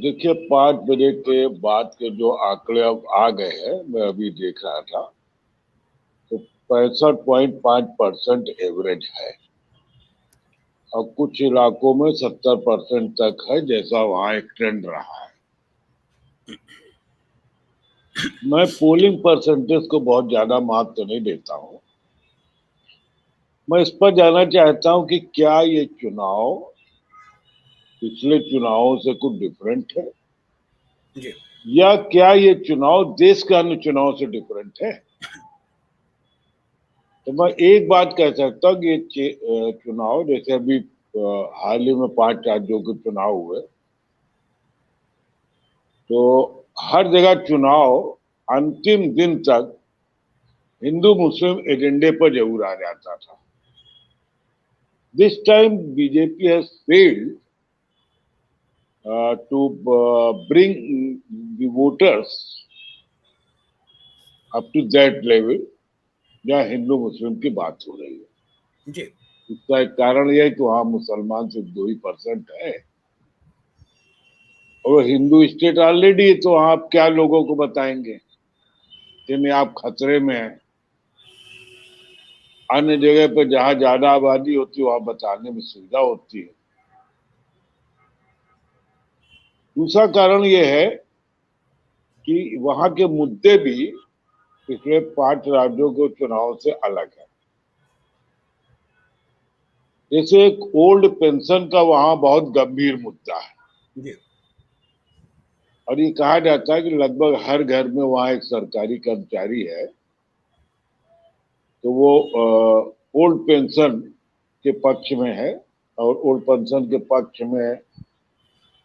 देखिए 5 बजे के बाद के जो आंकड़े अब आ गए हैं, मैं अभी देख रहा था, तो 65.5% एवरेज है और कुछ इलाकों में 70% तक है, जैसा वहां एक ट्रेंड रहा है। मैं पोलिंग परसेंटेज को बहुत ज्यादा महत्व नहीं देता हूँ। मैं इस पर जानना चाहता हूँ कि क्या ये चुनाव पिछले चुनावों से कुछ डिफरेंट है, जी या क्या ये चुनाव देश के अन्य चुनाव से डिफरेंट है। तो मैं एक बात कह सकता हूँ कि ये चुनाव, जैसे अभी हाल ही में 5 राज्यों के चुनाव हुए, तो हर जगह चुनाव अंतिम दिन तक हिंदू मुस्लिम एजेंडे पर जरूर आ जाता था। This time BJP has failed to bring the voters up to that level जहाँ हिंदू मुस्लिम की बात हो रही है। जी इसका एक कारण यह है कि वहां मुसलमान सिर्फ 2% है और हिंदू स्टेट ऑलरेडी है, तो आप क्या लोगों को बताएंगे कि नहीं आप खतरे में हैं। अन्य जगह पर जहां ज्यादा आबादी होती है वहां बताने में सुविधा होती है। दूसरा कारण यह है कि वहां के मुद्दे भी पिछले 5 राज्यों के चुनाव से अलग है। जैसे एक ओल्ड पेंशन का वहां बहुत गंभीर मुद्दा है जी और ये कहा जाता है कि लगभग हर घर में वहां एक सरकारी कर्मचारी है, तो वो ओल्ड पेंशन के पक्ष में है और ओल्ड पेंशन के पक्ष में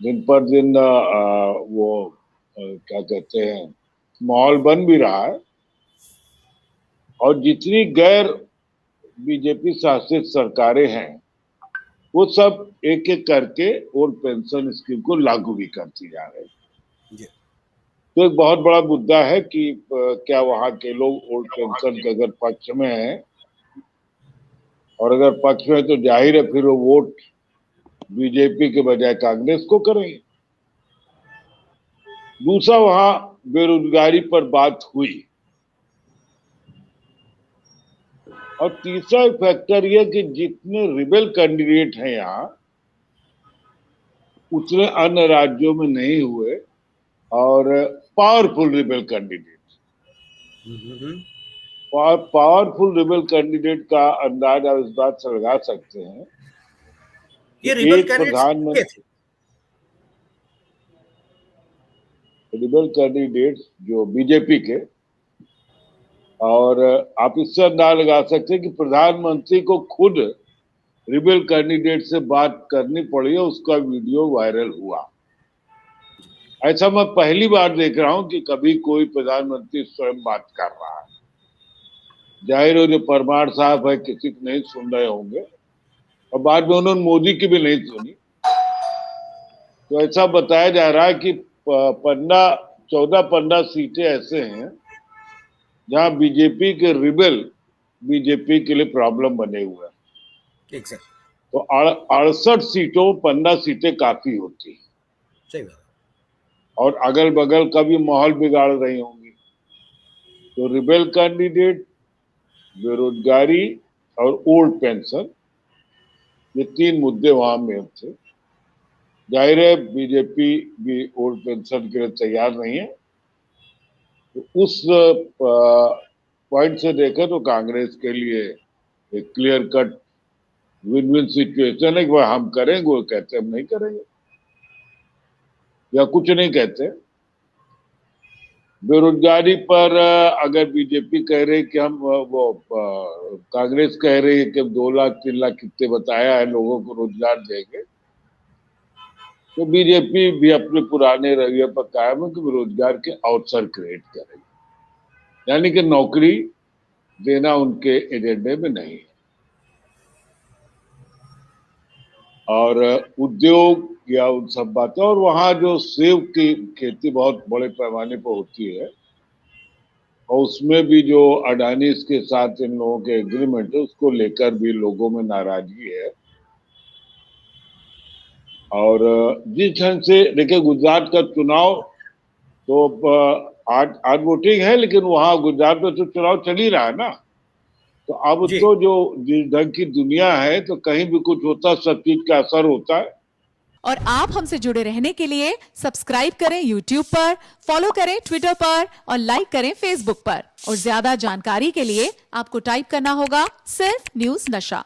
दिन पर दिन वो क्या कहते हैं, माहौल बन भी रहा है। और जितनी गैर बीजेपी शासित सरकारें हैं वो सब एक एक करके ओल्ड पेंशन स्कीम को लागू भी करती जा रही है। जी तो एक बहुत बड़ा मुद्दा है कि क्या वहां के लोग ओल्ड पेंशन के अगर पक्ष में है, और अगर पक्ष में है तो जाहिर है फिर वो वोट बीजेपी के बजाय कांग्रेस को करेंगे। दूसरा वहां बेरोजगारी पर बात हुई और तीसरा फैक्टर यह कि जितने रिबेल कैंडिडेट हैं यहाँ उतने अन्य राज्यों में नहीं हुए और पावरफुल रिबेल कैंडिडेट, हम्म, पावरफुल रिबेल कैंडिडेट का अंदाज आप इस बात से लगा सकते हैं ये कि रिबल एक कैंडिडेट्स के थे। प्रधानमंत्री, रिबेल कैंडिडेट जो बीजेपी के, और आप इससे अंदाज लगा सकते हैं कि प्रधानमंत्री को खुद रिबेल कैंडिडेट से बात करनी पड़ी है, उसका वीडियो वायरल हुआ। ऐसा मैं पहली बार देख रहा हूं कि कभी कोई प्रधानमंत्री स्वयं बात कर रहा है। जाहिर हो जो परमार साहब है किसी को नहीं सुन रहे होंगे और बाद में उन्होंने मोदी की भी नहीं सुनी। तो ऐसा बताया जा रहा है कि 14-15 सीटें ऐसे हैं जहां बीजेपी के रिबेल बीजेपी के लिए प्रॉब्लम बने हुए हैं। एग्जैक्ट तो 68 सीटों 15 सीटें काफी होती है सही बात और अगल बगल का भी माहौल बिगाड़ रही होंगी। तो रिबेल कैंडिडेट, बेरोजगारी और ओल्ड पेंशन, ये 3 मुद्दे वहां में थे। जाहिर है बीजेपी भी ओल्ड पेंशन के लिए तैयार नहीं है। तो उस पॉइंट से देखें तो कांग्रेस के लिए एक clear cut win win situation है कि वह हम करेंगे, वो कहते हैं हम नहीं करेंगे या कुछ नहीं कहते। बेरोजगारी पर अगर बीजेपी कह रही कि हम कांग्रेस कह रही है कि 2 लाख 3 लाख कितने बताया है लोगों को रोजगार देंगे, तो बीजेपी भी अपने पुराने रवैये पर कायम है कि रोजगार के अवसर क्रिएट करेगी, यानी कि नौकरी देना उनके एजेंडे में नहीं है। और उद्योग या उन सब बातें, और वहां जो सेब की खेती बहुत बड़े पैमाने पर होती है और उसमें भी जो अडानी के साथ इन लोगों के एग्रीमेंट है उसको लेकर भी लोगों में नाराजगी है। और जिस ढंग से देखिए गुजरात का चुनाव तो आज वोटिंग है, लेकिन वहां गुजरात में तो चुनाव चल ही रहा है ना। तो अब जी। तो जो जिस ढंग की दुनिया है, तो कहीं भी कुछ होता है, सब चीज का असर होता है। और आप हमसे जुड़े रहने के लिए सब्सक्राइब करें YouTube पर, फॉलो करें ट्विटर पर और लाइक करें Facebook पर। और ज्यादा जानकारी के लिए आपको टाइप करना होगा सिर्फ न्यूज नशा।